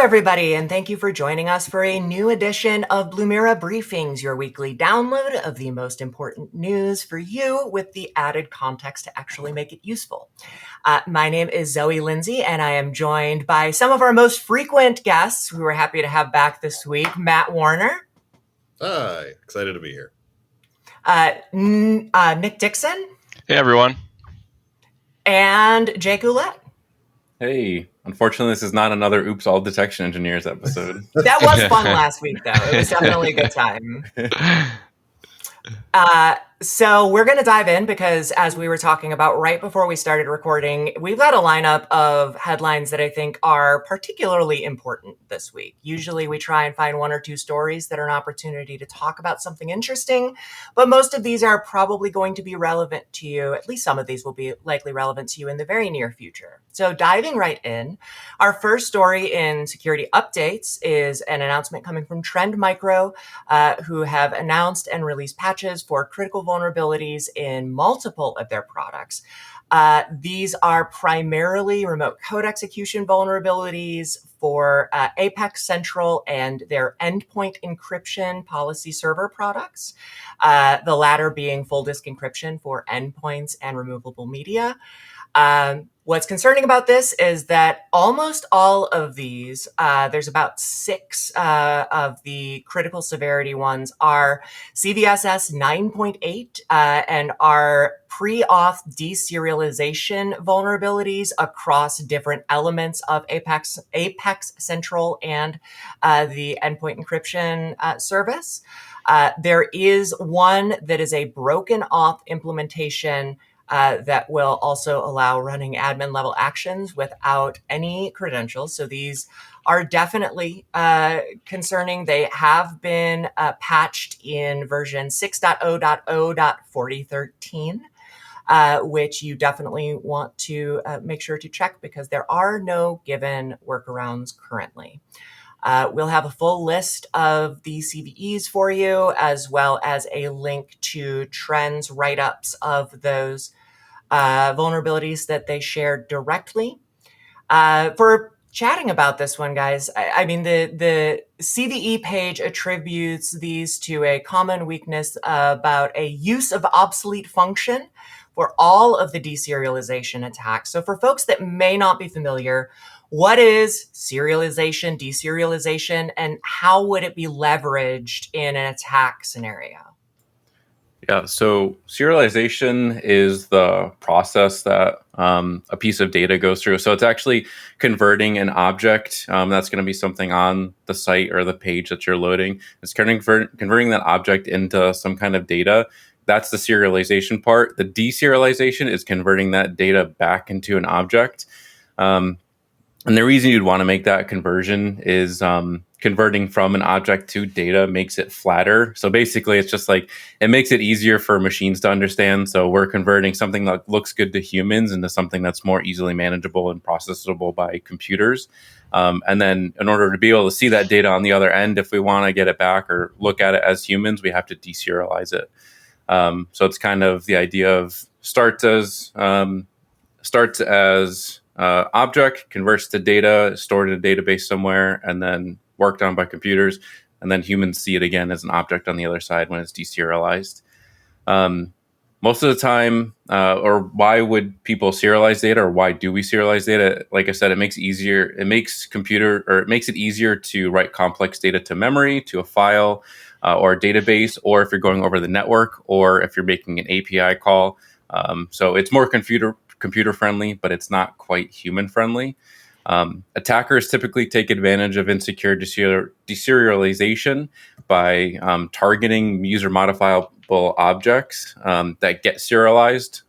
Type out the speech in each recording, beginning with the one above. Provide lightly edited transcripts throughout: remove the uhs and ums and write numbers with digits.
everybody, and thank you for joining us for a new edition of Blumira Briefings, your weekly download of the most important news for you with the added context to actually make it useful. My name is Zoe Lindsey, and I am joined by some of our most frequent guests who we're happy to have back this week. Matt Warner. Hi, excited to be here. Nick Dixon. Hey, everyone. And Jake Ouellette. Hey, unfortunately, this is not another Oops All Detection Engineers episode. That was fun last week, though. It was definitely a good time. So we're going to dive in because, as we were talking about right before we started recording, we've got a lineup of headlines that I think are particularly important this week. Usually we try and find one or two stories that are an opportunity to talk about something interesting, but most of these are probably going to be relevant to you. At least some of these will be likely relevant to you in the very near future. So diving right in, our first story in security updates is an announcement coming from Trend Micro, who have announced and released patches for critical vulnerabilities in multiple of their products. These are primarily remote code execution vulnerabilities for Apex Central and their endpoint encryption PolicyServer products, the latter being full disk encryption for endpoints and removable media. What's concerning about this is that almost all of these, there's about 6 of the critical severity ones are CVSS 9.8 and are pre-auth deserialization vulnerabilities across different elements of Apex Central and the endpoint encryption service. There is one that is a broken auth implementation that will also allow running admin level actions without any credentials. So these are definitely concerning. They have been patched in version 6.0.0.4013, which you definitely want to make sure to check because there are no given workarounds currently. We'll have a full list of the CVEs for you, as well as a link to Trend's write-ups of those vulnerabilities that they shared directly. For chatting about this one, guys, I mean, the CVE page attributes these to a common weakness about a use of obsolete function for all of the deserialization attacks. So for folks that may not be familiar, what is serialization, deserialization, and how would it be leveraged in an attack scenario? Yeah, so serialization is the process that a piece of data goes through. So it's actually converting an object. That's going to be something on the site or the page that you're loading. It's converting that object into some kind of data. That's the serialization part. The deserialization is converting that data back into an object. And the reason you'd want to make that conversion is converting from an object to data makes it flatter. So basically, it's just like it makes it easier for machines to understand. So we're converting something that looks good to humans into something that's more easily manageable and processable by computers. And then in order to be able to see that data on the other end, if we want to get it back or look at it as humans, we have to deserialize it. So it's kind of the idea of starts as object, converts to data, stored in a database somewhere, and then worked on by computers, and then humans see it again as an object on the other side when it's deserialized. Most of the time, or why would people serialize data, or why do we serialize data? Like I said, it makes it easier to write complex data to memory, to a file, or a database, or if you're going over the network, or if you're making an API call. So it's more computer friendly, but it's not quite human friendly. Attackers typically take advantage of insecure deserialization by targeting user modifiable objects that get serialized.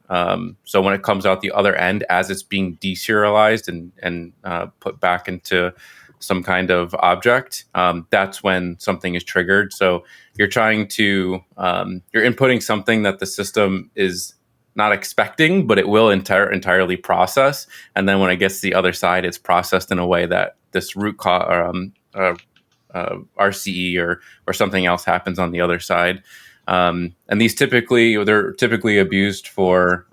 So when it comes out the other end as it's being deserialized and put back into some kind of object, that's when something is triggered. So you're you're inputting something that the system is not expecting, but it will entirely process. And then when it gets to the other side, it's processed in a way that this root RCE or something else happens on the other side. And they're typically abused for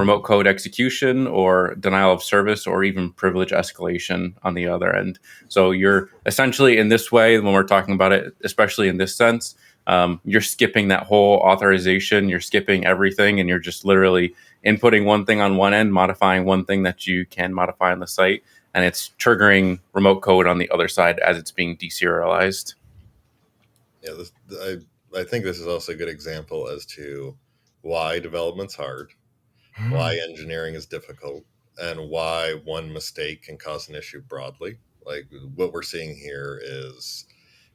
remote code execution or denial of service or even privilege escalation on the other end. So you're essentially in this way, when we're talking about it, especially in this sense, you're skipping that whole authorization, you're skipping everything, and you're just literally inputting one thing on one end, modifying one thing that you can modify on the site, and it's triggering remote code on the other side as it's being deserialized. Yeah, I think this is also a good example as to why development's hard, why engineering is difficult, and why one mistake can cause an issue broadly. Like what we're seeing here is,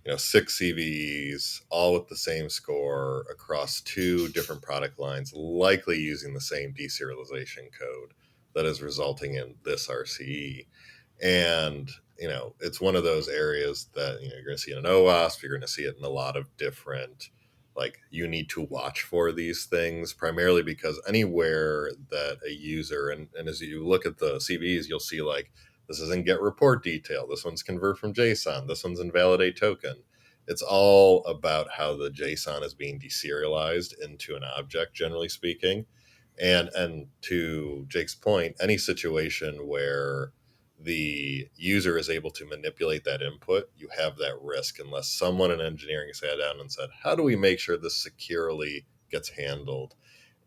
6 CVEs, all with the same score across 2 different product lines, likely using the same deserialization code that is resulting in this RCE. And, it's one of those areas that, you're going to see it in OWASP, you're going to see it in a lot of different, like, you need to watch for these things, primarily because anywhere that a user, and as you look at the CVEs, you'll see like, this is in get report detail, this one's convert from JSON, this one's invalidate token. It's all about how the JSON is being deserialized into an object, generally speaking. And to Jake's point, any situation where the user is able to manipulate that input, you have that risk unless someone in engineering sat down and said, how do we make sure this securely gets handled?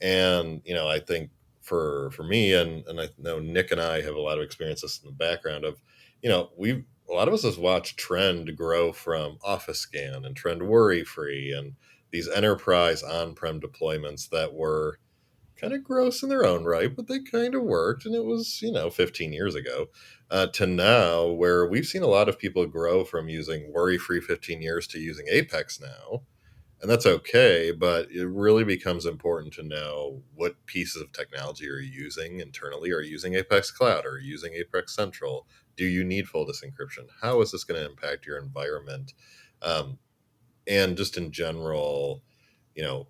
And, I think for me, and I know Nick and I have a lot of experiences in the background of, a lot of us have watched Trend grow from Office Scan and Trend Worry Free and these enterprise on-prem deployments that were kind of gross in their own right, but they kind of worked. And it was, 15 years ago to now, where we've seen a lot of people grow from using Worry Free 15 years to using Apex now. And that's okay, but it really becomes important to know what pieces of technology are you using internally. Are you using Apex Cloud? Are you using Apex Central? Do you need full disencryption? How is this going to impact your environment? And just in general,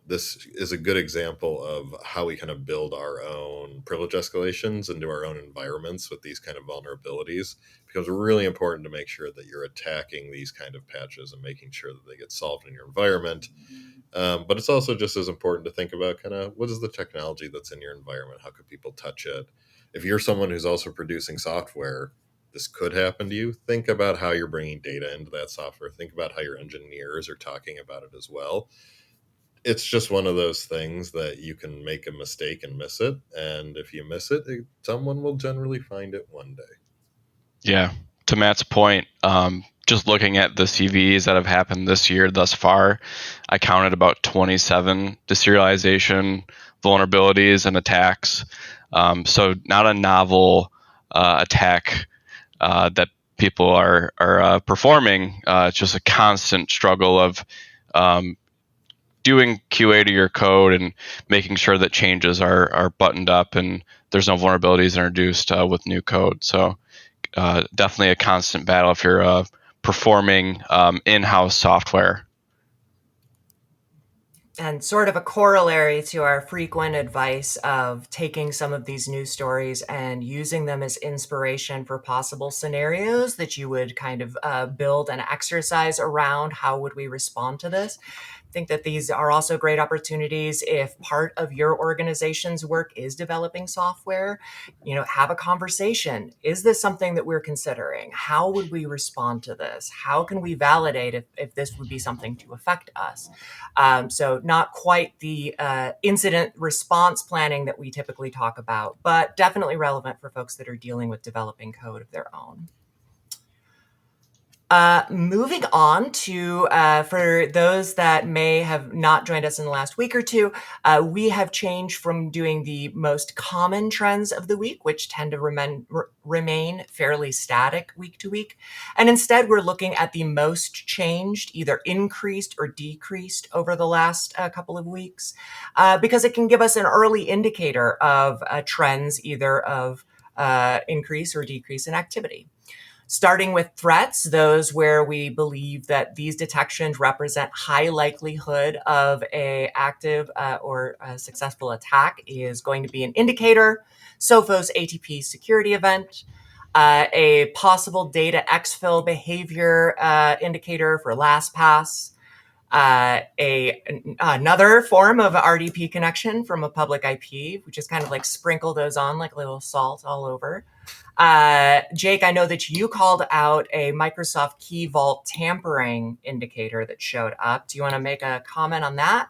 this is a good example of how we kind of build our own privilege escalations into our own environments with these kind of vulnerabilities. It becomes really important to make sure that you're attacking these kind of patches and making sure that they get solved in your environment. But it's also just as important to think about kind of what is the technology that's in your environment? How could people touch it? If you're someone who's also producing software, this could happen to you. Think about how you're bringing data into that software. Think about how your engineers are talking about it as well. It's just one of those things that you can make a mistake and miss it. And if you miss it, someone will generally find it one day. Yeah. To Matt's point, just looking at the CVEs that have happened this year thus far, I counted about 27 deserialization vulnerabilities and attacks. So not a novel attack that people are performing. It's just a constant struggle of doing QA to your code and making sure that changes are buttoned up and there's no vulnerabilities introduced with new code. So definitely a constant battle if you're performing in-house software. And sort of a corollary to our frequent advice of taking some of these news stories and using them as inspiration for possible scenarios that you would kind of build an exercise around. How would we respond to this? I think that these are also great opportunities if part of your organization's work is developing software. Have a conversation. Is this something that we're considering? How would we respond to this? How can we validate if this would be something to affect us? So not quite the incident response planning that we typically talk about, but definitely relevant for folks that are dealing with developing code of their own. Moving on to, for those that may have not joined us in the last week or two, we have changed from doing the most common trends of the week, which tend to remain fairly static week to week. And instead, we're looking at the most changed, either increased or decreased over the last couple of weeks, because it can give us an early indicator of trends, either of increase or decrease in activity. Starting with threats, those where we believe that these detections represent high likelihood of a active or a successful attack is going to be an indicator, Sophos ATP security event, a possible data exfil behavior indicator for LastPass, Another form of RDP connection from a public IP. We just kind of like sprinkle those on like a little salt all over. Jake, I know that you called out a Microsoft Key Vault tampering indicator that showed up. Do you want to make a comment on that?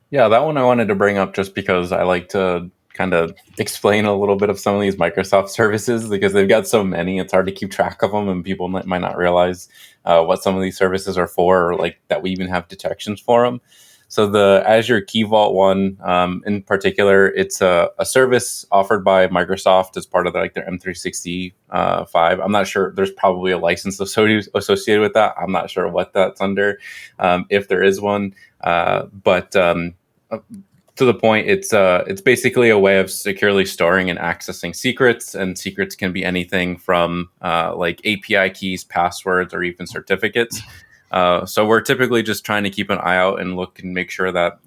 Yeah, that one I wanted to bring up just because I like to kind of explain a little bit of some of these Microsoft services because they've got so many. It's hard to keep track of them, and people might not realize what some of these services are for, or like that we even have detections for them. So the Azure Key Vault one, in particular, it's a service offered by Microsoft as part of their M365. I'm not sure. There's probably a license associated with that. I'm not sure what that's under, if there is one. But to the point, it's basically a way of securely storing and accessing secrets, and secrets can be anything from like API keys, passwords, or even certificates. So we're typically just trying to keep an eye out and look and make sure that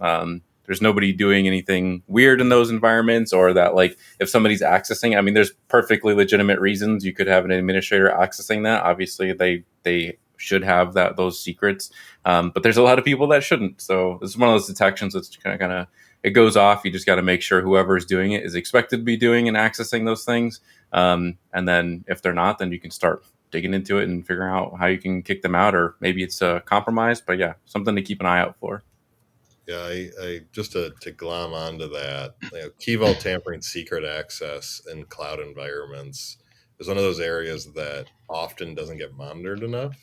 there's nobody doing anything weird in those environments, or that like if somebody's accessing, I mean, there's perfectly legitimate reasons you could have an administrator accessing that. Obviously, they should have those secrets, but there's a lot of people that shouldn't. So this is one of those detections that's kind of it goes off. You just got to make sure whoever is doing it is expected to be doing and accessing those things, and then if they're not, then you can start digging into it and figuring out how you can kick them out, or maybe it's compromised. But yeah, something to keep an eye out for. Yeah, I just to glom onto that, Key Vault tampering, secret access in cloud environments is one of those areas that often doesn't get monitored enough.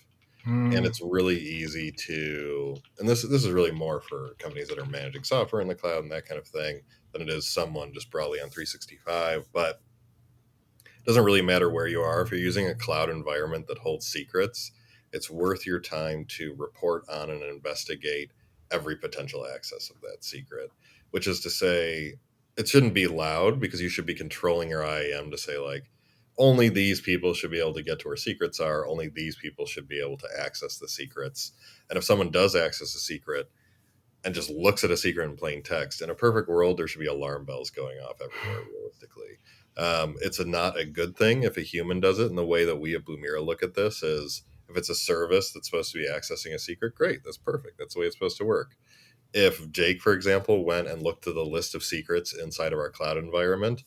And it's really easy to, and this is really more for companies that are managing software in the cloud and that kind of thing than it is someone just broadly on 365. But it doesn't really matter where you are. If you're using a cloud environment that holds secrets, it's worth your time to report on and investigate every potential access of that secret, which is to say it shouldn't be loud, because you should be controlling your IAM to say like, only these people should be able to get to where secrets are. Only these people should be able to access the secrets. And if someone does access a secret and just looks at a secret in plain text, in a perfect world, there should be alarm bells going off everywhere, realistically. It's not a good thing if a human does it. And the way that we at Blumira look at this is, if it's a service that's supposed to be accessing a secret, great, that's perfect. That's the way it's supposed to work. If Jake, for example, went and looked at the list of secrets inside of our cloud environment,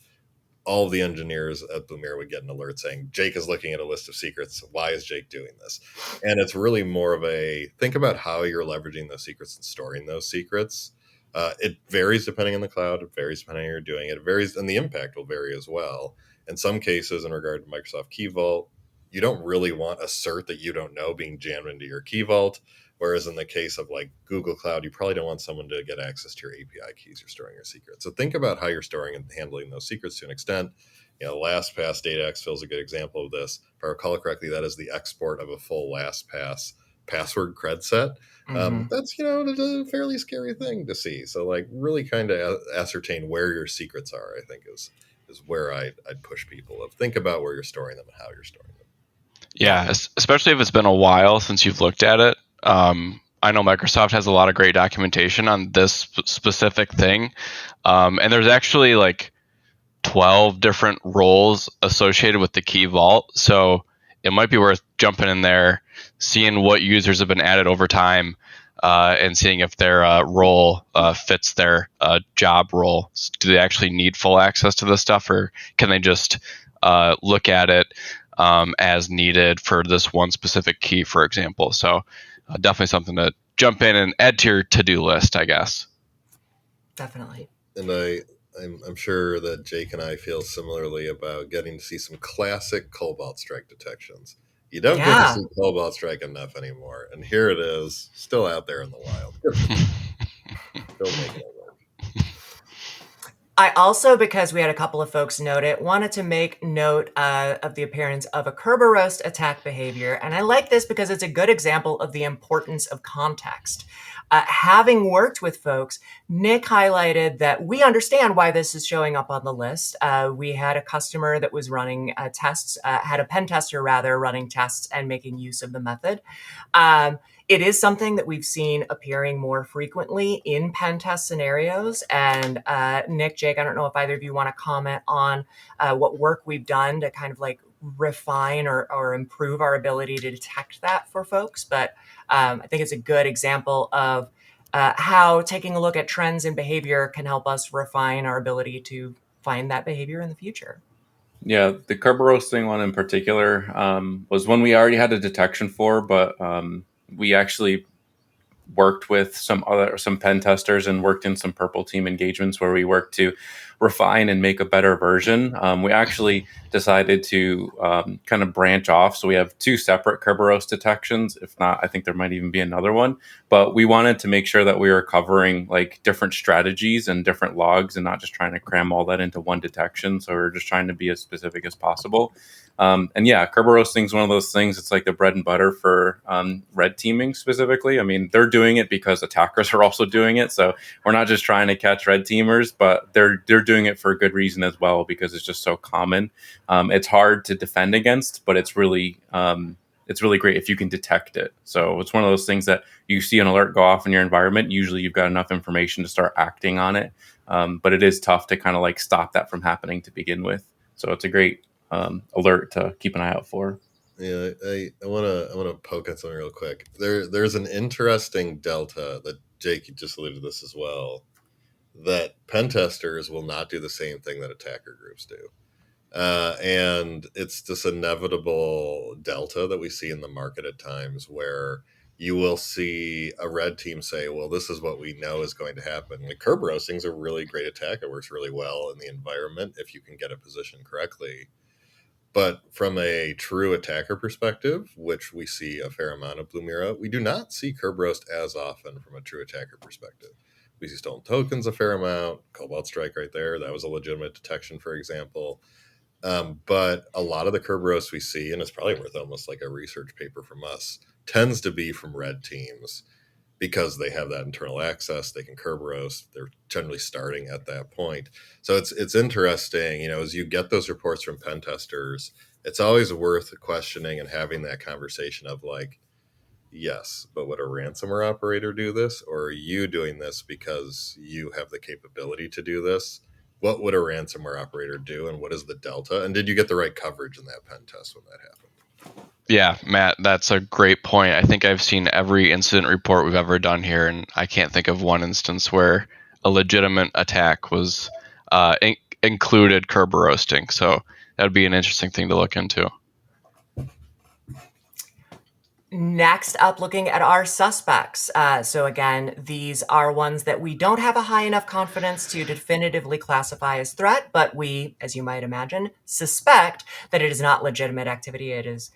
all of the engineers at Blumira would get an alert saying, Jake is looking at a list of secrets. Why is Jake doing this? And it's really more of a, think about how you're leveraging those secrets and storing those secrets. It varies depending on the cloud. It varies depending on how you're doing it. It varies, and the impact will vary as well. In some cases, in regard to Microsoft Key Vault, you don't really want a cert that you don't know being jammed into your Key Vault. Whereas in the case of like Google Cloud, you probably don't want someone to get access to your API keys. You're storing your secrets. So think about how you're storing and handling those secrets to an extent. LastPass data exfil is a good example of this. If I recall correctly, that is the export of a full LastPass password cred set. That's, a fairly scary thing to see. So like really kind of ascertain where your secrets are, I think is where I'd push people of think about where you're storing them and how you're storing them. Yeah, especially if it's been a while since you've looked at it. I know Microsoft has a lot of great documentation on this specific thing. And there's actually like 12 different roles associated with the Key Vault. So it might be worth jumping in there, seeing what users have been added over time, and seeing if their role fits their job role. Do they actually need full access to this stuff, or can they just look at it as needed for this one specific key, for example? So definitely something to jump in and add to your to-do list, I guess. Definitely. And I'm sure that Jake and I feel similarly about getting to see some classic Cobalt Strike detections. You don't get to see Cobalt Strike enough anymore. And here it is, still out there in the wild. Still making it work. I also, because we had a couple of folks note it, wanted to make note of the appearance of a Kerberos attack behavior. And I like this because it's a good example of the importance of context. Having worked with folks, Nick highlighted that we understand why this is showing up on the list. We had a customer that was running tests, had a pen tester rather, running tests and making use of the method. It is something that we've seen appearing more frequently in pen test scenarios. And Nick, Jake, I don't know if either of you want to comment on what work we've done to kind of like refine or improve our ability to detect that for folks. But I think it's a good example of how taking a look at trends in behavior can help us refine our ability to find that behavior in the future. Yeah, the Kerberos one in particular was one we already had a detection for, but we actually worked with some pen testers and worked in some purple team engagements where we worked to refine and make a better version. We actually decided to kind of branch off. So we have two separate Kerberos detections. If not, I think there might even be another one. But we wanted to make sure that we were covering like different strategies and different logs and not just trying to cram all that into one detection. So we're just trying to be as specific as possible. And yeah, Kerberos is one of those things. It's like the bread and butter for red teaming specifically. I mean, they're doing it because attackers are also doing it. So we're not just trying to catch red teamers, but they're doing it for a good reason as well, because it's just so common. It's hard to defend against, but it's really great if you can detect it. So it's one of those things that you see an alert go off in your environment. Usually you've got enough information to start acting on it. But it is tough to kind of like stop that from happening to begin with. So it's a great alert to keep an eye out for. Yeah, I want to poke at something real quick. There's an interesting delta that Jake just alluded to this as well, that pen testers will not do the same thing that attacker groups do. And it's this inevitable delta that we see in the market at times where you will see a red team say, well, this is what we know is going to happen. Like Kerberosing's a really great attack. It works really well in the environment if you can get it positioned correctly. But from a true attacker perspective, which we see a fair amount of Blumira, we do not see Kerberos as often from a true attacker perspective. We see stolen tokens a fair amount, Cobalt Strike right there. That was a legitimate detection, for example. But a lot of the Kerberos we see, and it's probably worth almost like a research paper from us, tends to be from red teams because they have that internal access. They can Kerberos. They're generally starting at that point. So it's interesting, as you get those reports from pen testers, it's always worth questioning and having that conversation of like, yes, but would a ransomware operator do this? Or are you doing this because you have the capability to do this? What would a ransomware operator do, and what is the delta? And did you get the right coverage in that pen test when that happened? Yeah, Matt, that's a great point. I think I've seen every incident report we've ever done here, and I can't think of one instance where a legitimate attack was included Kerberoasting. So that would be an interesting thing to look into. Next up, looking at our suspects. So again, these are ones that we don't have a high enough confidence to definitively classify as threat, but we, as you might imagine, suspect that it is not legitimate activity. It is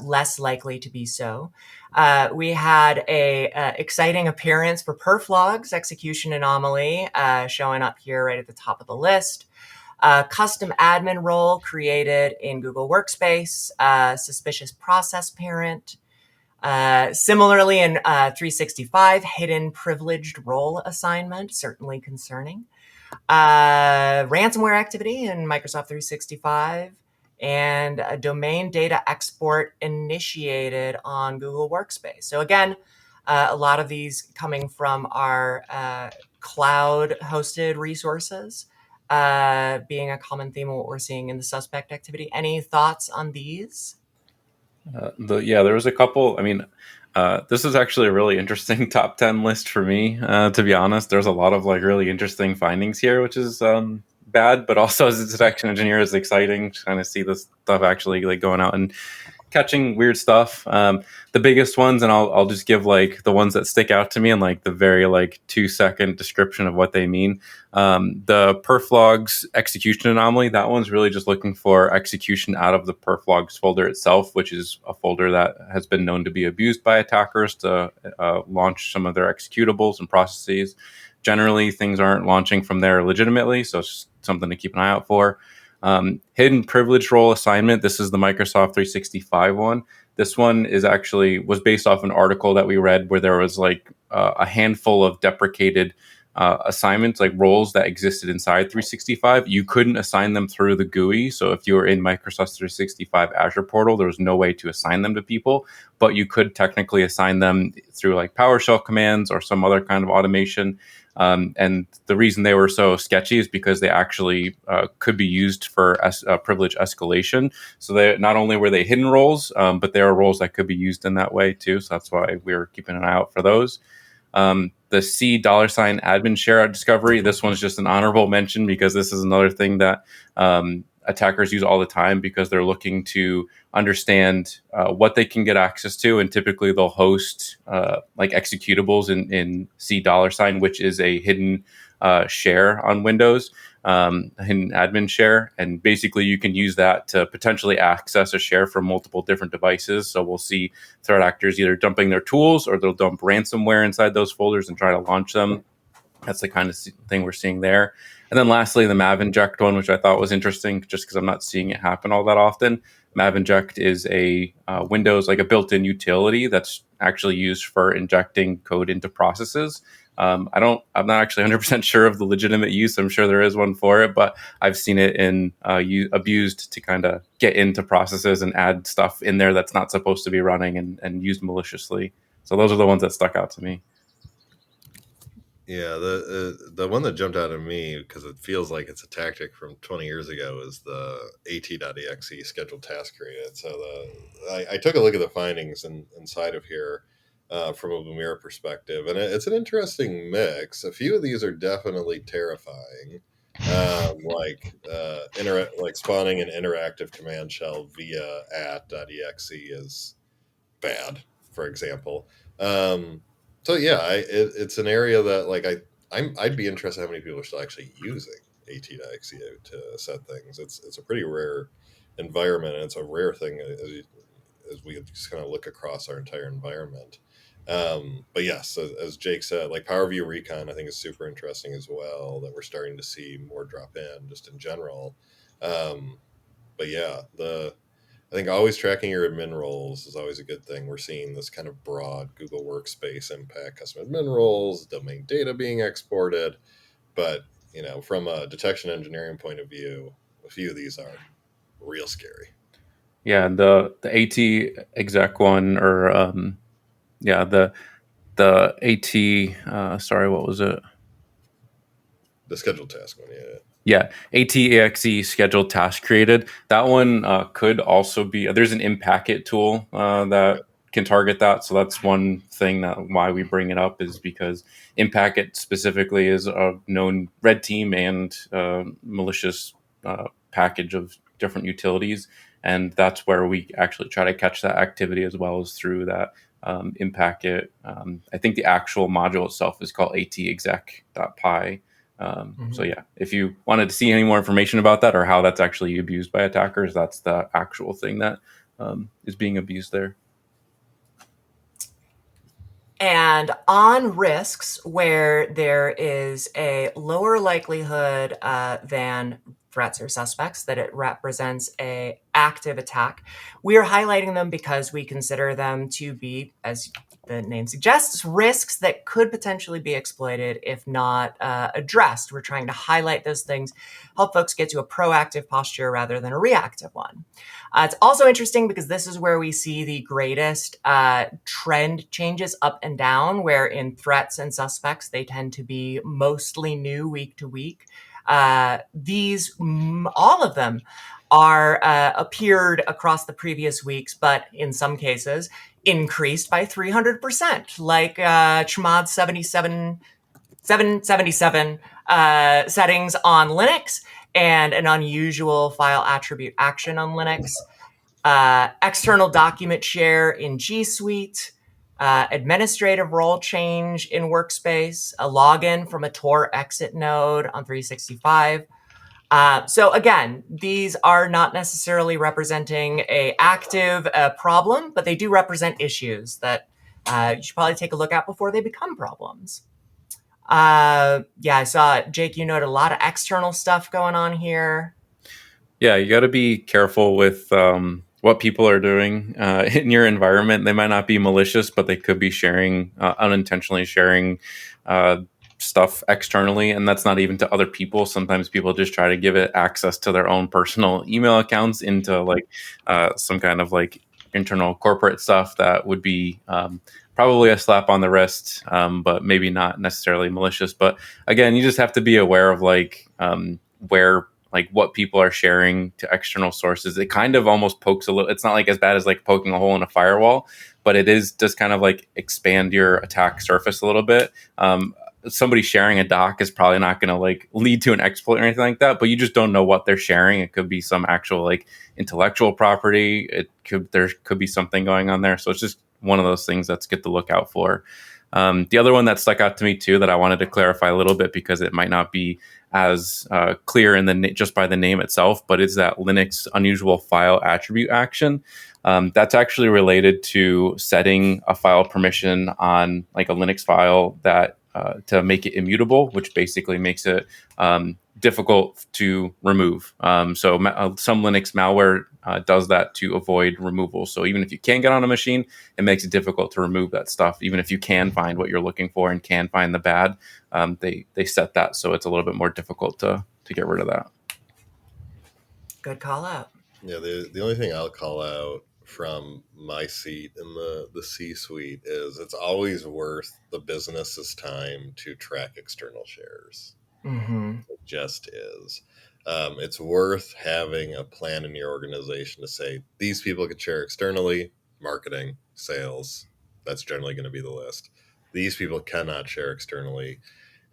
less likely to be so. We had a exciting appearance for perf logs, execution anomaly, showing up here right at the top of the list. Custom admin role created in Google Workspace, suspicious process parent. Similarly, in 365, hidden privileged role assignment, certainly concerning. Ransomware activity in Microsoft 365, and a domain data export initiated on Google Workspace. So again, a lot of these coming from our cloud-hosted resources, being a common theme of what we're seeing in the suspect activity. Any thoughts on these? There was a couple. I mean, this is actually a really interesting top 10 list for me, to be honest. There's a lot of like really interesting findings here, which is bad, but also as a detection engineer is exciting to kind of see this stuff actually like going out and catching weird stuff. The biggest ones, and I'll just give like the ones that stick out to me and like the very like 2-second description of what they mean. The perf logs execution anomaly, that one's really just looking for execution out of the perf logs folder itself, which is a folder that has been known to be abused by attackers to launch some of their executables and processes. Generally, things aren't launching from there legitimately, so it's just something to keep an eye out for. Hidden privilege role assignment. This is the Microsoft 365 one. This one was based off an article that we read where there was like a handful of deprecated assignments, like roles that existed inside 365. You couldn't assign them through the GUI. So if you were in Microsoft 365 Azure portal, there was no way to assign them to people, but you could technically assign them through like PowerShell commands or some other kind of automation. And the reason they were so sketchy is because they actually could be used for privilege escalation. So they not only were they hidden roles, but there are roles that could be used in that way too. So that's why we're keeping an eye out for those. The C $ admin share discovery. This one's just an honorable mention because this is another thing that attackers use all the time because they're looking to understand what they can get access to, and typically they'll host like executables in C $, which is a hidden share on Windows, a hidden admin share, and basically you can use that to potentially access a share from multiple different devices. So we'll see threat actors either dumping their tools or they'll dump ransomware inside those folders and try to launch them. That's the kind of thing we're seeing there. And then lastly, the MAV inject one, which I thought was interesting just because I'm not seeing it happen all that often. MAV inject is a Windows, like a built-in utility that's actually used for injecting code into processes. I'm not actually 100% sure of the legitimate use. I'm sure there is one for it, but I've seen it abused to kind of get into processes and add stuff in there that's not supposed to be running and used maliciously. So those are the ones that stuck out to me. Yeah, the one that jumped out at me because it feels like it's a tactic from 20 years ago is the at.exe scheduled task created. So I took a look at the findings inside of here from a Blumira perspective, and it's an interesting mix. A few of these are definitely terrifying, like spawning an interactive command shell via at.exe is bad, for example. So yeah, it's an area that I'd be interested how many people are still actually using at.exe to set things. It's a pretty rare environment, and it's a rare thing as we just kind of look across our entire environment. But yes, as Jake said, like PowerView Recon, I think is super interesting as well. That we're starting to see more drop in just in general. But yeah, I think always tracking your admin roles is always a good thing. We're seeing this kind of broad Google Workspace impact custom admin roles, domain data being exported. But, from a detection engineering point of view, a few of these are real scary. Yeah, the AT exec one, or the AT. Sorry, what was it? The scheduled task one, yeah. Yeah, ATEXE scheduled task created. That one could also be. There's an in-packet tool that can target that. So that's one thing why we bring it up is because in-packet specifically is a known red team and malicious package of different utilities, and that's where we actually try to catch that activity as well as through that in-packet. I think the actual module itself is called atexec.py. So yeah, if you wanted to see any more information about that or how that's actually abused by attackers, that's the actual thing that is being abused there. And on risks where there is a lower likelihood than threats or suspects that it represents a active attack, we are highlighting them because we consider them to be, as the name suggests, risks that could potentially be exploited if not addressed. We're trying to highlight those things, help folks get to a proactive posture rather than a reactive one. It's also interesting because this is where we see the greatest trend changes up and down, where in threats and suspects, they tend to be mostly new week to week. These, all of them, are appeared across the previous weeks, but in some cases increased by 300%, like Chmod 777 settings on Linux and an unusual file attribute action on Linux, external document share in G Suite, administrative role change in Workspace, a login from a Tor exit node on 365. So again, these are not necessarily representing a active problem, but they do represent issues that you should probably take a look at before they become problems. Yeah, I saw, Jake, you noted a lot of external stuff going on here. Yeah, you got to be careful with what people are doing in your environment. They might not be malicious, but they could be sharing, unintentionally sharing stuff externally, and that's not even to other people. Sometimes people just try to give it access to their own personal email accounts into like some kind of like internal corporate stuff that would be probably a slap on the wrist, but maybe not necessarily malicious. But again, you just have to be aware of where what people are sharing to external sources. It kind of almost pokes a little. It's not like as bad as like poking a hole in a firewall, but it is just kind of like expand your attack surface a little bit. Somebody sharing a doc is probably not going to like lead to an exploit or anything like that, but you just don't know what they're sharing. It could be some actual like intellectual property. There could be something going on there. So it's just one of those things that's good to look out for. The other one that stuck out to me too, that I wanted to clarify a little bit because it might not be as clear in just by the name itself, but it's that Linux unusual file attribute action. That's actually related to setting a file permission on like a Linux file that to make it immutable, which basically makes it difficult to remove. So some Linux malware does that to avoid removal. So even if you can get on a machine, it makes it difficult to remove that stuff. Even if you can find what you're looking for and can find the bad, they set that so it's a little bit more difficult to get rid of that. Good call out. Yeah, the only thing I'll call out from my seat in the C-suite is it's always worth the business's time to track external shares. Mm-hmm. It just is. It's worth having a plan in your organization to say, these people can share externally, marketing, sales. That's generally going to be the list. These people cannot share externally.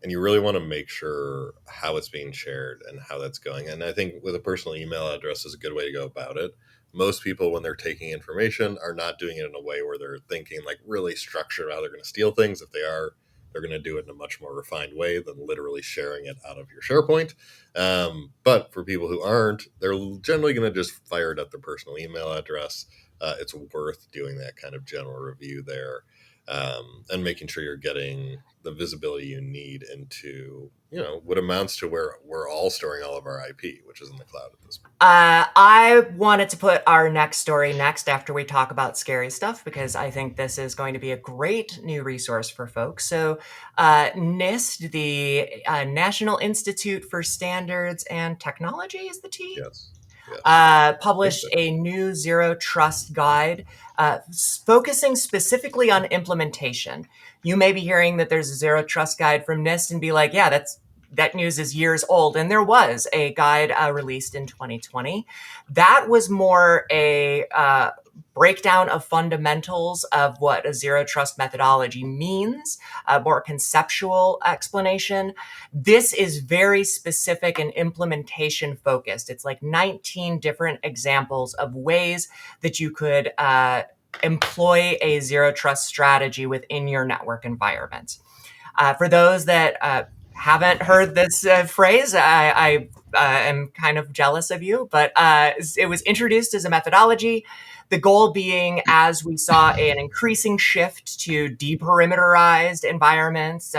And you really want to make sure how it's being shared and how that's going. And I think with a personal email address is a good way to go about it. Most people, when they're taking information, are not doing it in a way where they're thinking like really structured how they're going to steal things. If they are, they're going to do it in a much more refined way than literally sharing it out of your SharePoint. But for people who aren't, they're generally going to just fire it at their personal email address. It's worth doing that kind of general review there. And making sure you're getting the visibility you need into, what amounts to where we're all storing all of our IP, which is in the cloud at this point. I wanted to put our next story next after we talk about scary stuff, because I think this is going to be a great new resource for folks. So NIST, the National Institute for Standards and Technology, is the T? Yes. Published a new zero trust guide focusing specifically on implementation. You may be hearing that there's a zero trust guide from NIST and be like, yeah, that news is years old. And there was a guide released in 2020. That was more a breakdown of fundamentals of what a zero trust methodology means, a more conceptual explanation. This is very specific and implementation focused. It's like 19 different examples of ways that you could employ a zero trust strategy within your network environment. For those that haven't heard this phrase, I am kind of jealous of you, but it was introduced as a methodology. The goal being, as we saw an increasing shift to deperimeterized environments,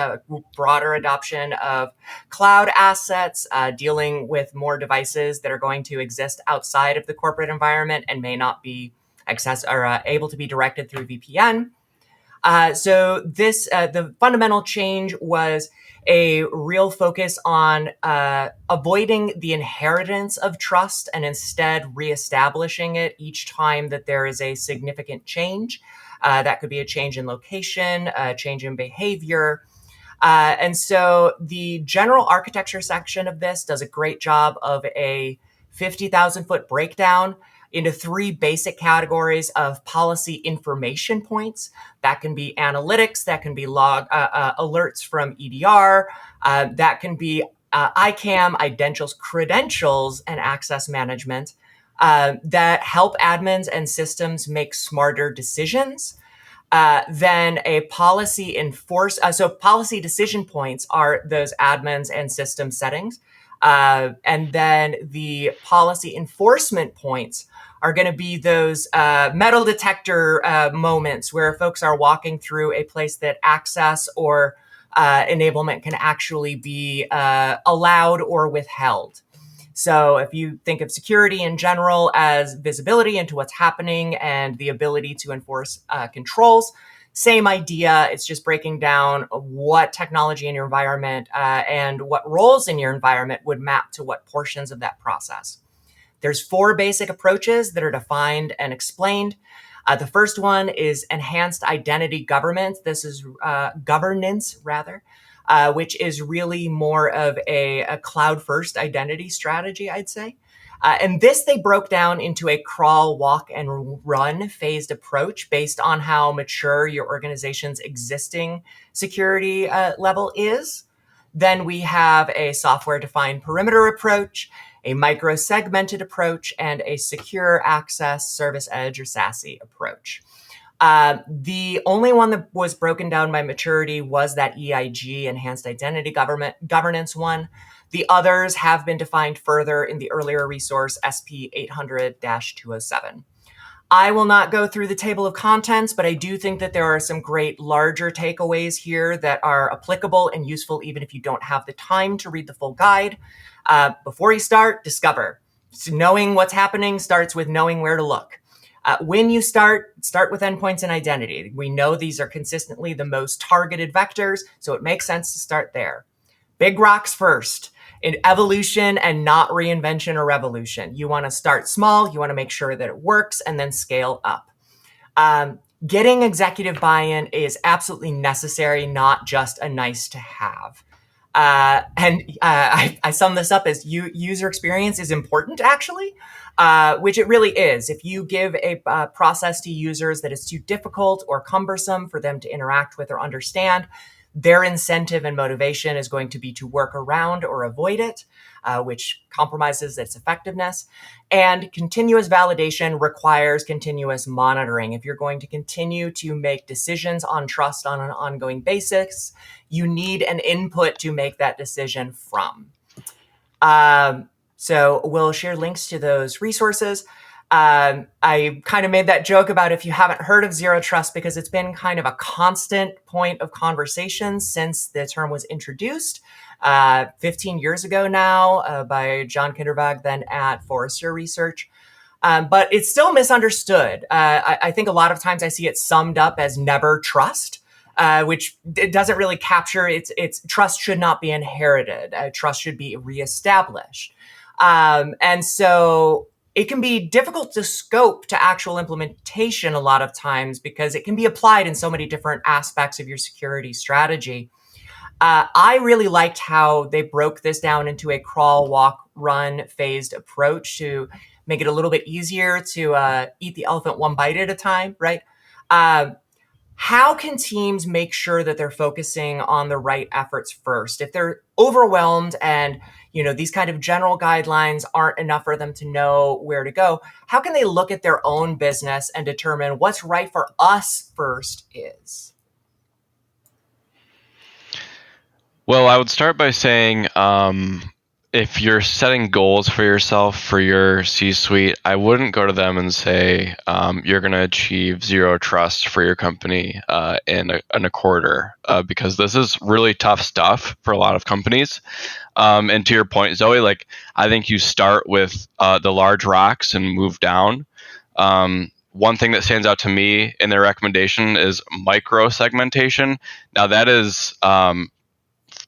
broader adoption of cloud assets, dealing with more devices that are going to exist outside of the corporate environment and may not be able to be directed through VPN. So the fundamental change was a real focus on avoiding the inheritance of trust and instead reestablishing it each time that there is a significant change. That could be a change in location, a change in behavior. And so the general architecture section of this does a great job of a 50,000-foot breakdown into three basic categories of policy information points. That can be analytics, that can be log alerts from EDR, that can be ICAM, credentials, and access management that help admins and systems make smarter decisions. Then a policy so policy decision points are those admins and system settings. And then the policy enforcement points are going to be those metal detector moments where folks are walking through a place that access or enablement can actually be allowed or withheld. So if you think of security in general as visibility into what's happening and the ability to enforce controls, same idea. It's just breaking down what technology in your environment and what roles in your environment would map to what portions of that process. There's 4 basic approaches that are defined and explained. The first one is enhanced identity governance. This is governance, rather, which is really more of a cloud-first identity strategy, I'd say. And this they broke down into a crawl, walk, and run phased approach based on how mature your organization's existing security level is. Then we have a software-defined perimeter approach, a micro-segmented approach, and a secure access service edge or SASE approach. The only one that was broken down by maturity was that EIG, Enhanced Identity Governance one. The others have been defined further in the earlier resource SP 800-207. I will not go through the table of contents, but I do think that there are some great larger takeaways here that are applicable and useful even if you don't have the time to read the full guide. Before you start, discover. So knowing what's happening starts with knowing where to look. When you start with endpoints and identity. We know these are consistently the most targeted vectors, so it makes sense to start there. Big rocks first. In evolution and not reinvention or revolution. You want to start small, you want to make sure that it works, and then scale up. Getting executive buy-in is absolutely necessary, not just a nice to have. I sum this up as user experience is important, actually, which it really is. If you give a process to users that is too difficult or cumbersome for them to interact with or understand, their incentive and motivation is going to be to work around or avoid it, which compromises its effectiveness. And continuous validation requires continuous monitoring. If you're going to continue to make decisions on trust on an ongoing basis, you need an input to make that decision from. So we'll share links to those resources. I kind of made that joke about if you haven't heard of zero trust because it's been kind of a constant point of conversation since the term was introduced 15 years ago now by John Kindervag, then at Forrester Research. But it's still misunderstood. I think a lot of times I see it summed up as never trust, which it doesn't really capture its trust should not be inherited. Trust should be reestablished. And so it can be difficult to scope to actual implementation a lot of times because it can be applied in so many different aspects of your security strategy. I really liked how they broke this down into a crawl, walk, run phased approach to make it a little bit easier to eat the elephant one bite at a time, right? How can teams make sure that they're focusing on the right efforts first? If they're overwhelmed and these kind of general guidelines aren't enough for them to know where to go, how can they look at their own business and determine what's right for us first is? Well, I would start by saying if you're setting goals for yourself, for your C-suite, I wouldn't go to them and say you're going to achieve zero trust for your company in a quarter because this is really tough stuff for a lot of companies. And to your point, Zoe, I think you start with the large rocks and move down. One thing that stands out to me in their recommendation is micro segmentation. Now that is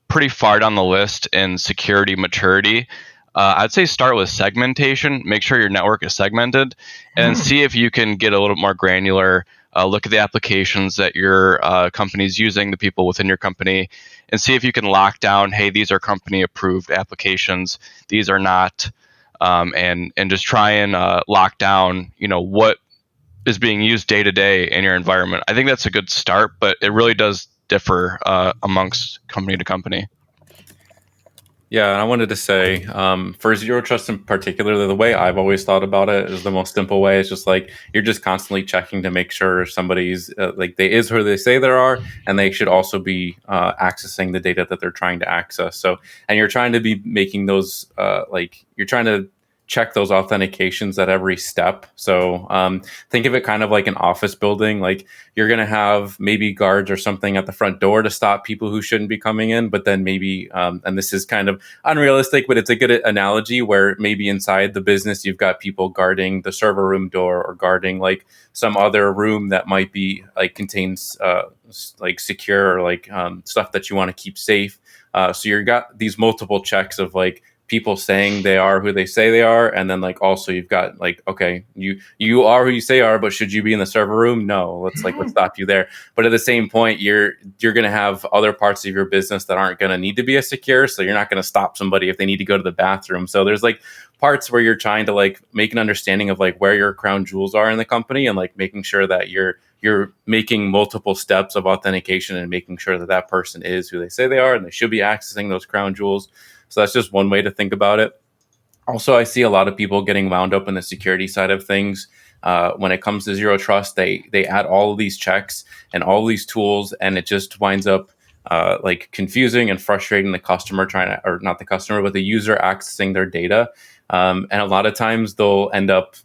pretty far down the list in security maturity. I'd say start with segmentation. Make sure your network is segmented and see if you can get a little bit more granular. Look at the applications that your company is using, the people within your company, and see if you can lock down, hey, these are company approved applications. These are not. And just try and lock down, what is being used day to day in your environment. I think that's a good start, but it really does differ amongst company to company. Yeah, and I wanted to say, for zero trust in particular, the way I've always thought about it is the most simple way. It's just you're just constantly checking to make sure somebody's they is who they say they are, and they should also be accessing the data that they're trying to access. So, and you're trying to be making those you're trying to check those authentications at every step. So think of it kind of like an office building. You're going to have maybe guards or something at the front door to stop people who shouldn't be coming in. But then maybe, and this is kind of unrealistic, but it's a good analogy where maybe inside the business, you've got people guarding the server room door or guarding some other room that might be contains secure or stuff that you want to keep safe. So you've got these multiple checks of people saying they are who they say they are, and then like also you've got like, okay, you are who you say you are, but should you be in the server room? No, let's stop you there. But at the same point, you're going to have other parts of your business that aren't going to need to be as secure, so you're not going to stop somebody if they need to go to the bathroom. So there's like parts where you're trying to like make an understanding of like where your crown jewels are in the company, and like making sure that you're making multiple steps of authentication and making sure that that person is who they say they are and they should be accessing those crown jewels. So that's just one way to think about it. Also, I see a lot of people getting wound up in the security side of things. When it comes to zero trust, they add all of these checks and all of these tools, and it just winds up like confusing and frustrating the customer or not the customer, but the user accessing their data. And a lot of times they'll end up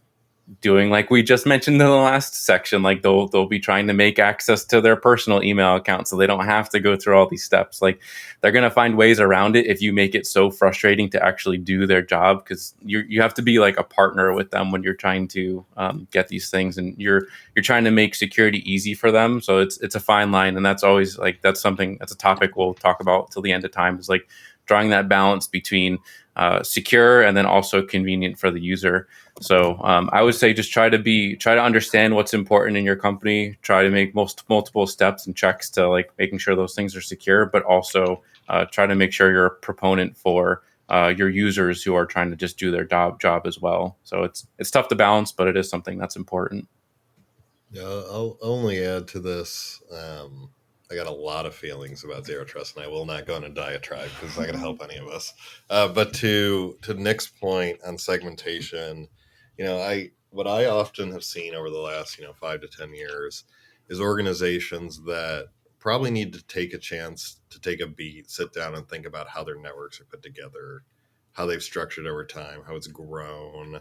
doing like we just mentioned in the last section, like they'll be trying to make access to their personal email account so they don't have to go through all these steps. Like they're going to find ways around it if you make it so frustrating to actually do their job, because you have to be like a partner with them when you're trying to get these things, and you're trying to make security easy for them. So it's a fine line, and that's always like that's a topic we'll talk about till the end of time, is like drawing that balance between secure and then also convenient for the user. So I would say just try to understand what's important in your company, try to make multiple steps and checks to like making sure those things are secure, but also try to make sure you're a proponent for your users who are trying to just do their job as well. So it's tough to balance, but it is something that's important. Yeah, I'll only add to this. I got a lot of feelings about zero trust, and I will not go on a diatribe because it's not going to help any of us. But to Nick's point on segmentation, what I often have seen over the last 5 to 10 years is organizations that probably need to take a chance to take a beat, sit down, and think about how their networks are put together, how they've structured over time, how it's grown.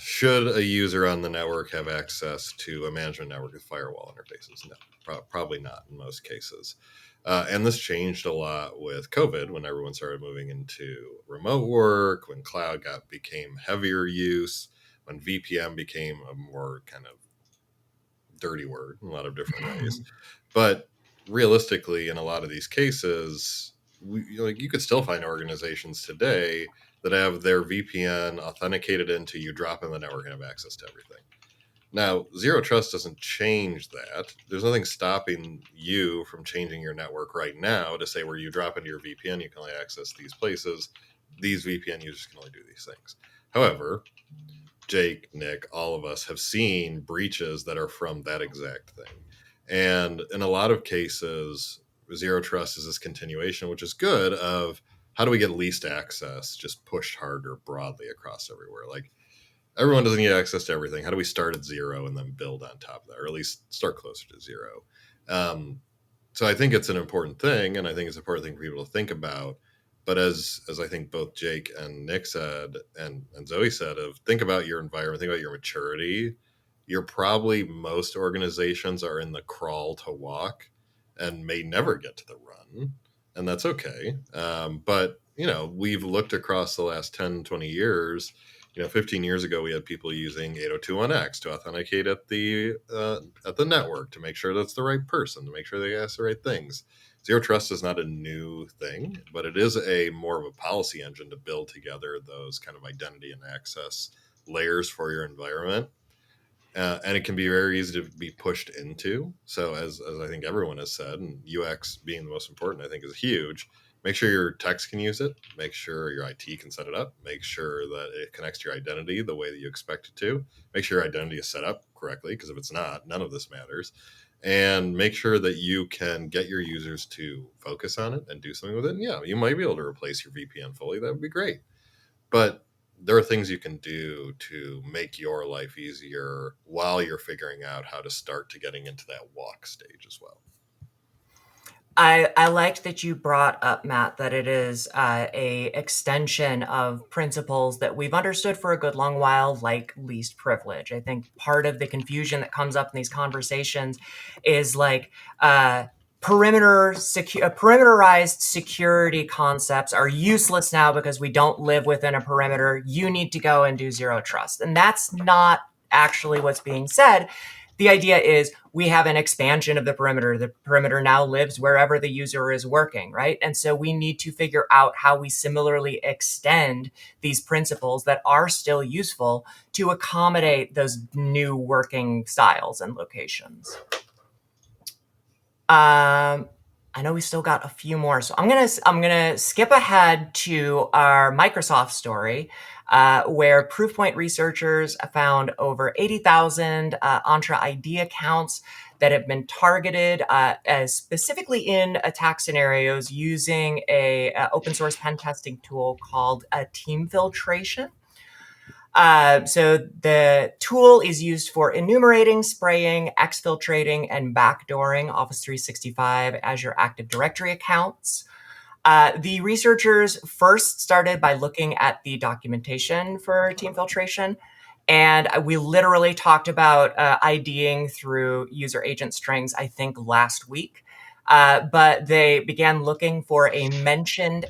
Should a user on the network have access to a management network with firewall interfaces? No, probably not in most cases. And this changed a lot with COVID when everyone started moving into remote work, when cloud became heavier use, when VPN became a more kind of dirty word in a lot of different ways. But realistically, in a lot of these cases, you could still find organizations today that have their VPN authenticated into, you drop in the network and have access to everything. Now, zero trust doesn't change that. There's nothing stopping you from changing your network right now to say where you drop into your VPN, you can only access these places. These VPN users can only do these things. However, Jake, Nick, all of us have seen breaches that are from that exact thing. And in a lot of cases, zero trust is this continuation, which is good, of how do we get least access just pushed harder broadly across everywhere? Like, everyone doesn't need access to everything. How do we start at zero and then build on top of that, or at least start closer to zero? So I think it's an important thing, and I think it's an important thing for people to think about. But as I think both Jake and Nick said, and Zoe said, of think about your environment, think about your maturity. Most organizations are in the crawl to walk and may never get to the run. And that's okay. But, we've looked across the last 10, 20 years. 15 years ago, we had people using 802.1x to authenticate at the network to make sure that's the right person, to make sure they ask the right things. Zero trust is not a new thing, but it is a more of a policy engine to build together those kind of identity and access layers for your environment. And it can be very easy to be pushed into. So as I think everyone has said, and UX being the most important, I think is huge. Make sure your techs can use it. Make sure your IT can set it up. Make sure that it connects to your identity the way that you expect it to. Make sure your identity is set up correctly, because if it's not, none of this matters. And make sure that you can get your users to focus on it and do something with it. And yeah, you might be able to replace your VPN fully. That would be great. But there are things you can do to make your life easier while you're figuring out how to start to getting into that walk stage as well. I liked that you brought up, Matt, that it is a extension of principles that we've understood for a good long while, like least privilege. I think part of the confusion that comes up in these conversations is like perimeterized security concepts are useless now because we don't live within a perimeter. You need to go and do zero trust. And that's not actually what's being said. the idea is we have an expansion of the perimeter. The perimeter now lives wherever the user is working, right? And so we need to figure out how we similarly extend these principles that are still useful to accommodate those new working styles and locations. I know we still got a few more, so I'm gonna skip ahead to our Microsoft story, where Proofpoint researchers found over 80,000 Entra ID accounts that have been targeted as specifically in attack scenarios using a open source pen testing tool called TeamFiltration. So the tool is used for enumerating, spraying, exfiltrating, and backdooring Office 365 Azure Active Directory accounts. The researchers first started by looking at the documentation for TeamFiltration, and we literally talked about IDing through user agent strings, I think, last week. But they began looking for a mentioned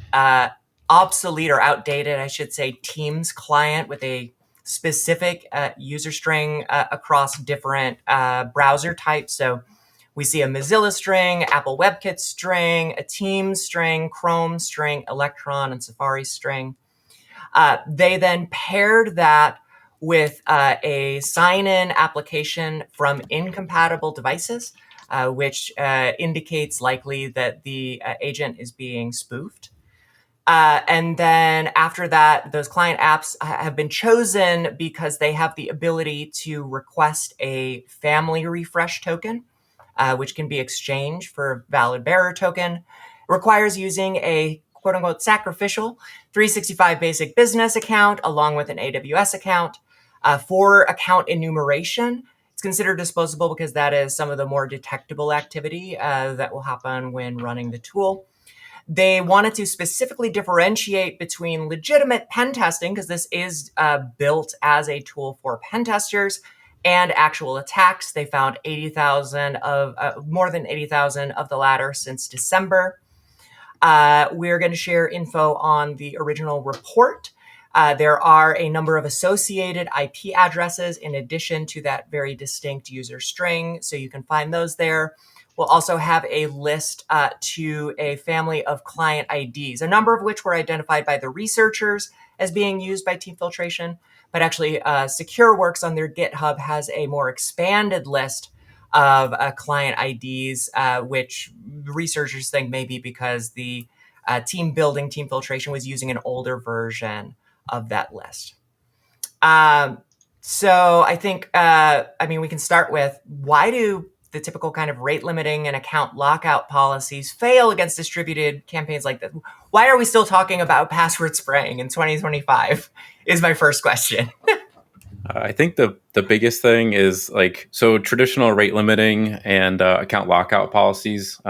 obsolete or outdated, I should say, Teams client with a specific user string across different browser types. So we see a Mozilla string, Apple WebKit string, a Teams string, Chrome string, Electron and Safari string. They then paired that with a sign-in application from incompatible devices, which indicates likely that the agent is being spoofed. And then after that, those client apps have been chosen because they have the ability to request a family refresh token, which can be exchanged for a valid bearer token. It requires using a quote unquote sacrificial 365 basic business account along with an AWS account. For account enumeration, it's considered disposable because that is some of the more detectable activity that will happen when running the tool. They wanted to specifically differentiate between legitimate pen testing, because this is built as a tool for pen testers, and actual attacks. They found 80,000 of more than 80,000 of the latter since December. We're going to share info on the original report. There are a number of associated IP addresses in addition to that very distinct user string, so you can find those there. We'll also have a list to a family of client IDs, a number of which were identified by the researchers as being used by TeamFiltration, but actually SecureWorks on their GitHub has a more expanded list of client IDs, which researchers think may be because the team building TeamFiltration was using an older version of that list. So I think, we can start with, why do the typical kind of rate limiting and account lockout policies fail against distributed campaigns like this? Why are we still talking about password spraying in 2025 is my first question. I think the biggest thing is so traditional rate limiting and account lockout policies,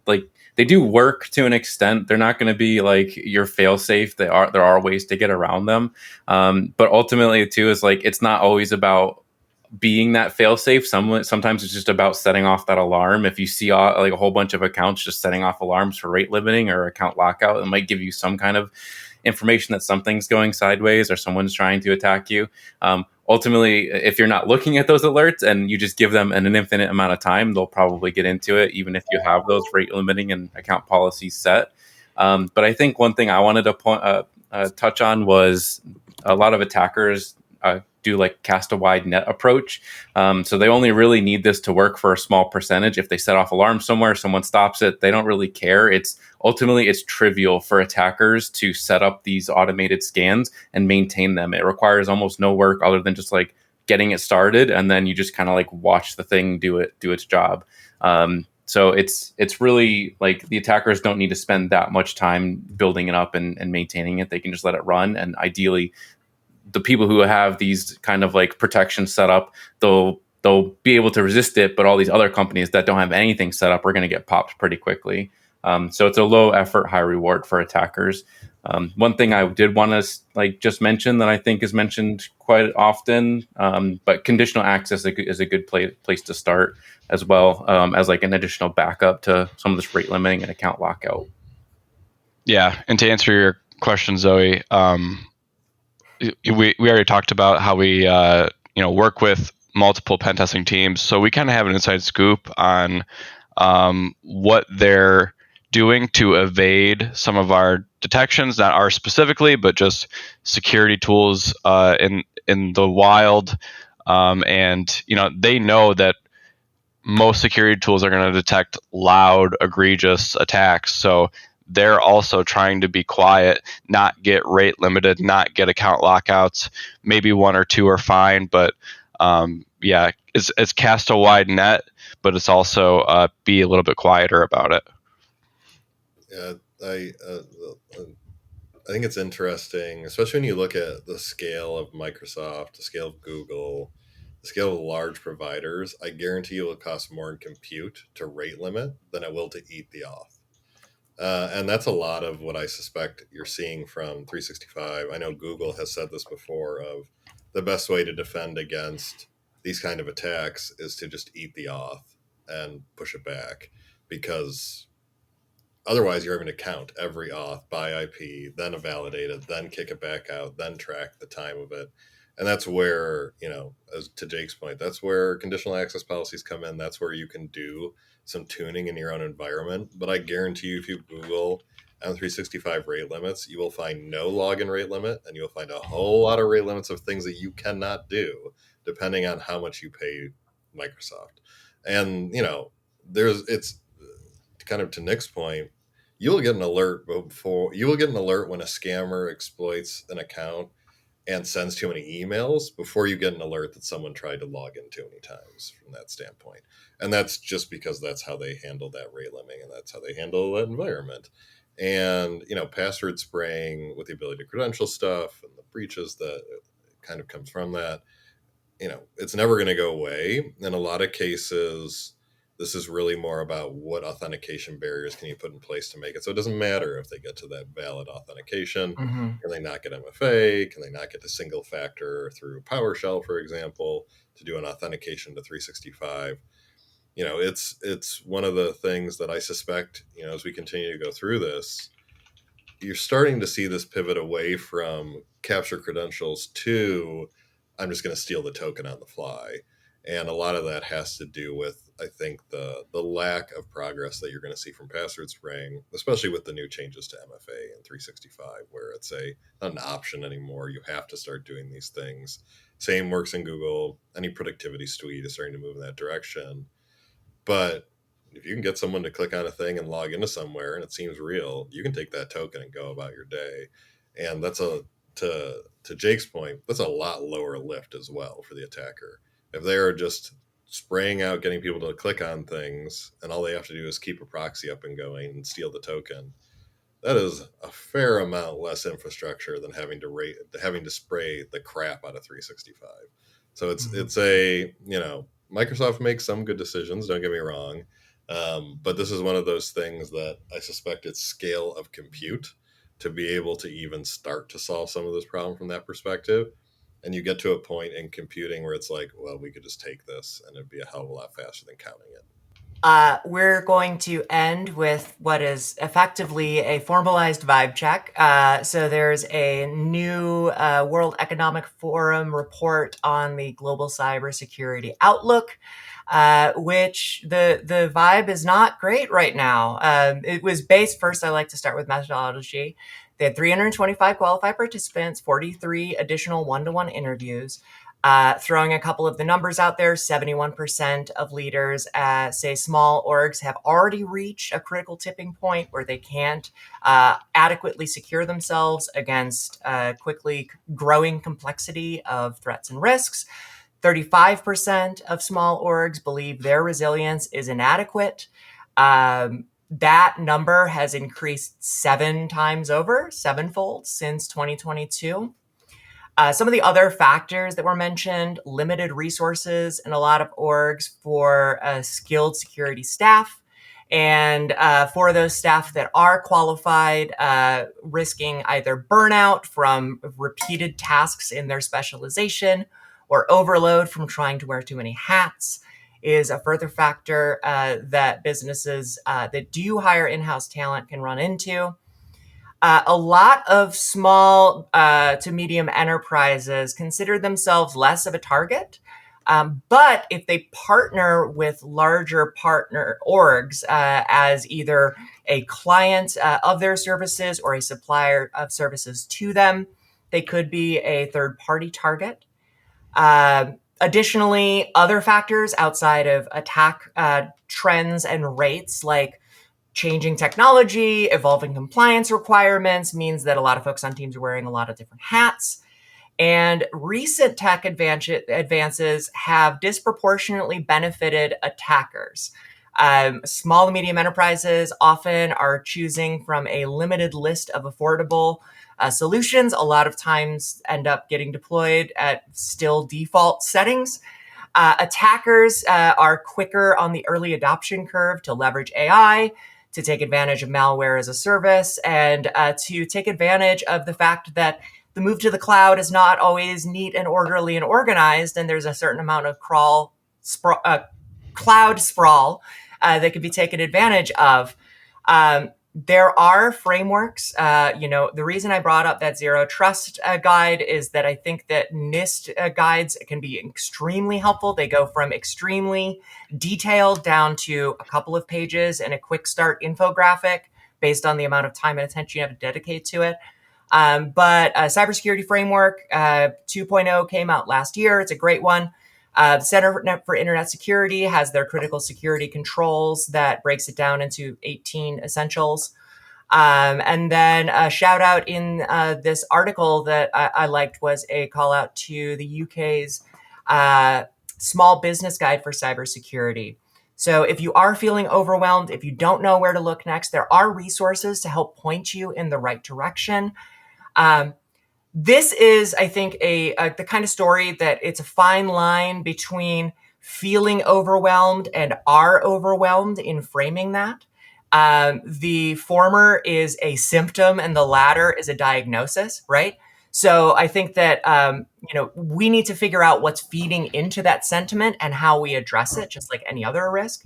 they do work to an extent. They're not going to be like your fail safe. There are ways to get around them. But ultimately too is it's not always about being that fail safe. Sometimes it's just about setting off that alarm. If you see a whole bunch of accounts just setting off alarms for rate limiting or account lockout, it might give you some kind of information that something's going sideways or someone's trying to attack you. Ultimately, if you're not looking at those alerts and you just give them an infinite amount of time, they'll probably get into it, even if you have those rate limiting and account policies set. But I think one thing I wanted to touch on was a lot of attackers do cast a wide net approach. So they only really need this to work for a small percentage. If they set off alarms somewhere, someone stops it, they don't really care. It's trivial for attackers to set up these automated scans and maintain them. It requires almost no work other than just getting it started, and then you just kind of watch the thing do its job. So it's really the attackers don't need to spend that much time building it up and maintaining it. They can just let it run, and ideally the people who have these kind of protections set up, they'll be able to resist it, but all these other companies that don't have anything set up are going to get popped pretty quickly. So it's a low effort, high reward for attackers. One thing I did want to just mention that I think is mentioned quite often, but conditional access is a good place to start as well, as an additional backup to some of this rate limiting and account lockout. Yeah, and to answer your question, Zoe, we already talked about how we work with multiple pen testing teams, so we kind of have an inside scoop on what they're doing to evade some of our detections, not ours specifically, but just security tools in the wild. And they know that most security tools are going to detect loud, egregious attacks. So they're also trying to be quiet, not get rate limited, not get account lockouts. Maybe one or two are fine, but it's cast a wide net, but it's also be a little bit quieter about it. Yeah, I think it's interesting, especially when you look at the scale of Microsoft, the scale of Google, the scale of large providers. I guarantee you it will cost more in compute to rate limit than it will to eat the auth. And that's a lot of what I suspect you're seeing from 365. I know Google has said this before of the best way to defend against these kind of attacks is to just eat the auth and push it back, because otherwise you're having to count every auth by IP, then validate it, then kick it back out, then track the time of it. And that's where, as to Jake's point, that's where conditional access policies come in. That's where you can do some tuning in your own environment. But I guarantee you, if you Google M365 rate limits, you will find no login rate limit, and you'll find a whole lot of rate limits of things that you cannot do depending on how much you pay Microsoft. And, it's kind of to Nick's point, you will get an alert when a scammer exploits an account and sends too many emails before you get an alert that someone tried to log in too many times from that standpoint. And that's just because that's how they handle that rate limiting, and that's how they handle that environment. And, password spraying with the ability to credential stuff and the breaches that kind of comes from that, it's never going to go away. In a lot of cases, this is really more about what authentication barriers can you put in place to make it so it doesn't matter if they get to that valid authentication. Mm-hmm. Can they not get MFA? Can they not get to single factor through PowerShell, for example, to do an authentication to 365? It's one of the things that I suspect, as we continue to go through this, you're starting to see this pivot away from capture credentials to I'm just going to steal the token on the fly. And a lot of that has to do with, I think, the lack of progress that you're going to see from password spraying, especially with the new changes to MFA and 365, where it's not an option anymore. You have to start doing these things. Same works in Google. Any productivity suite is starting to move in that direction. But if you can get someone to click on a thing and log into somewhere and it seems real, you can take that token and go about your day. And that's to Jake's point, that's a lot lower lift as well for the attacker. If they are just spraying out, getting people to click on things, and all they have to do is keep a proxy up and going and steal the token, that is a fair amount less infrastructure than having to spray the crap out of 365. So Microsoft makes some good decisions, don't get me wrong. But this is one of those things that I suspect its scale of compute to be able to even start to solve some of this problem from that perspective. And you get to a point in computing where it's like, well, we could just take this and it'd be a hell of a lot faster than counting it. We're going to end with what is effectively a formalized vibe check. So there's a new World Economic Forum report on the global cybersecurity outlook, which the vibe is not great right now. It was based, first I like to start with methodology. They had 325 qualified participants, 43 additional one-to-one interviews. Throwing a couple of the numbers out there, 71% of leaders say small orgs have already reached a critical tipping point where they can't adequately secure themselves against quickly growing complexity of threats and risks. 35% of small orgs believe their resilience is inadequate. That number has increased sevenfold since 2022. Some of the other factors that were mentioned, limited resources in a lot of orgs for skilled security staff. And for those staff that are qualified, risking either burnout from repeated tasks in their specialization or overload from trying to wear too many hats is a further factor that businesses that do hire in-house talent can run into. A lot of small to medium enterprises consider themselves less of a target But if they partner with larger partner orgs as either a client of their services or a supplier of services to them, they could be a third-party target. Additionally, other factors outside of attack trends and rates, like changing technology, evolving compliance requirements, means that a lot of folks on teams are wearing a lot of different hats. And recent tech advances have disproportionately benefited attackers. Small and medium enterprises often are choosing from a limited list of affordable solutions. A lot of times end up getting deployed at still default settings. Attackers are quicker on the early adoption curve to leverage AI, to take advantage of malware as a service, and to take advantage of the fact that the move to the cloud is not always neat and orderly and organized, and there's a certain amount of cloud sprawl that can be taken advantage of. There are frameworks. The reason I brought up that Zero Trust guide is that I think that NIST guides can be extremely helpful. They go from extremely detailed down to a couple of pages and a quick start infographic based on the amount of time and attention you have to dedicate to it. But Cybersecurity Framework 2.0 came out last year. It's a great one. The Center for Internet Security has their critical security controls that breaks it down into 18 essentials. And then a shout out in this article that I liked was a call out to the UK's Small Business Guide for Cybersecurity. So if you are feeling overwhelmed, if you don't know where to look next, there are resources to help point you in the right direction. This is, I think, the kind of story that it's a fine line between feeling overwhelmed and are overwhelmed in framing that. The former is a symptom and the latter is a diagnosis, right? So I think that, we need to figure out what's feeding into that sentiment and how we address it, just like any other risk.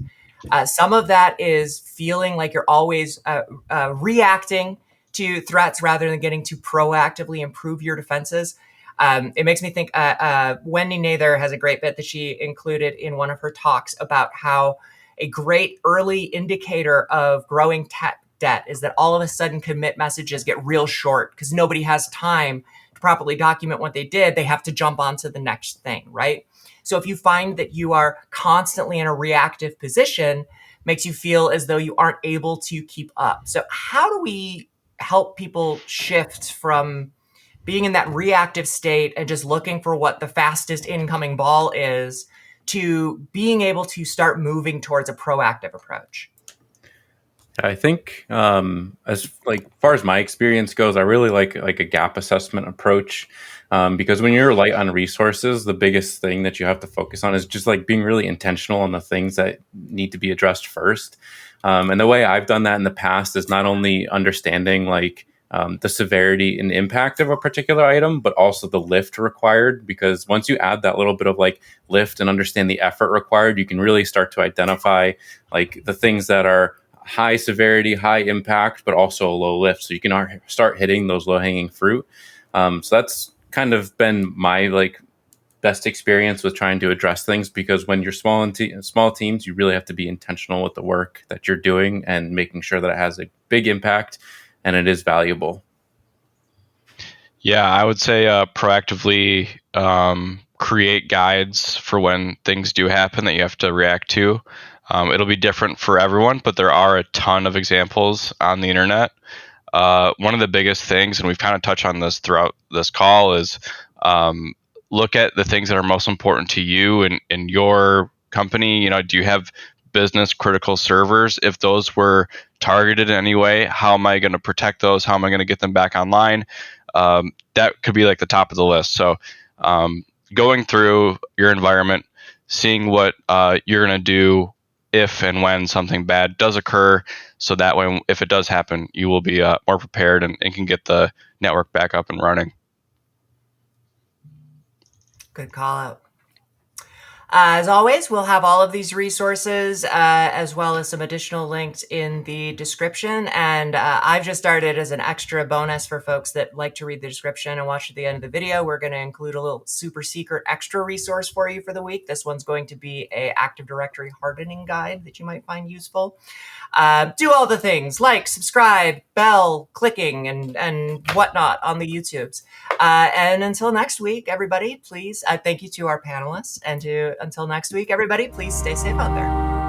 Some of that is feeling like you're always reacting to threats rather than getting to proactively improve your defenses. It makes me think Wendy Nather has a great bit that she included in one of her talks about how a great early indicator of growing tech debt is that all of a sudden commit messages get real short because nobody has time to properly document what they did. They have to jump onto the next thing, right? So if you find that you are constantly in a reactive position, makes you feel as though you aren't able to keep up. So how do we help people shift from being in that reactive state and just looking for what the fastest incoming ball is to being able to start moving towards a proactive approach? I think as far as my experience goes, I really like a gap assessment approach because when you're light on resources, the biggest thing that you have to focus on is just being really intentional on the things that need to be addressed first. And the way I've done that in the past is not only understanding the severity and impact of a particular item, but also the lift required. Because once you add that little bit of lift and understand the effort required, you can really start to identify the things that are high severity, high impact, but also a low lift. So you can start hitting those low hanging fruit. So that's kind of been my best experience with trying to address things, because when you're small teams, you really have to be intentional with the work that you're doing and making sure that it has a big impact and it is valuable. Yeah, I would say proactively create guides for when things do happen that you have to react to. It'll be different for everyone, but there are a ton of examples on the internet. One of the biggest things, and we've kind of touched on this throughout this call, is look at the things that are most important to you and in your company. Do you have business critical servers? If those were targeted in any way, how am I going to protect those? How am I going to get them back online? That could be the top of the list. So going through your environment, seeing what you're going to do if and when something bad does occur, so that way, if it does happen, you will be more prepared and can get the network back up and running. Good call out. As always, we'll have all of these resources as well as some additional links in the description. And I've just started as an extra bonus for folks that like to read the description and watch at the end of the video. We're going to include a little super secret extra resource for you for the week. This one's going to be an Active Directory hardening guide that you might find useful. Do all the things like subscribe, bell, clicking, and whatnot on the YouTubes. And until next week, everybody, please, thank you to our panelists. And until next week, everybody, please stay safe out there.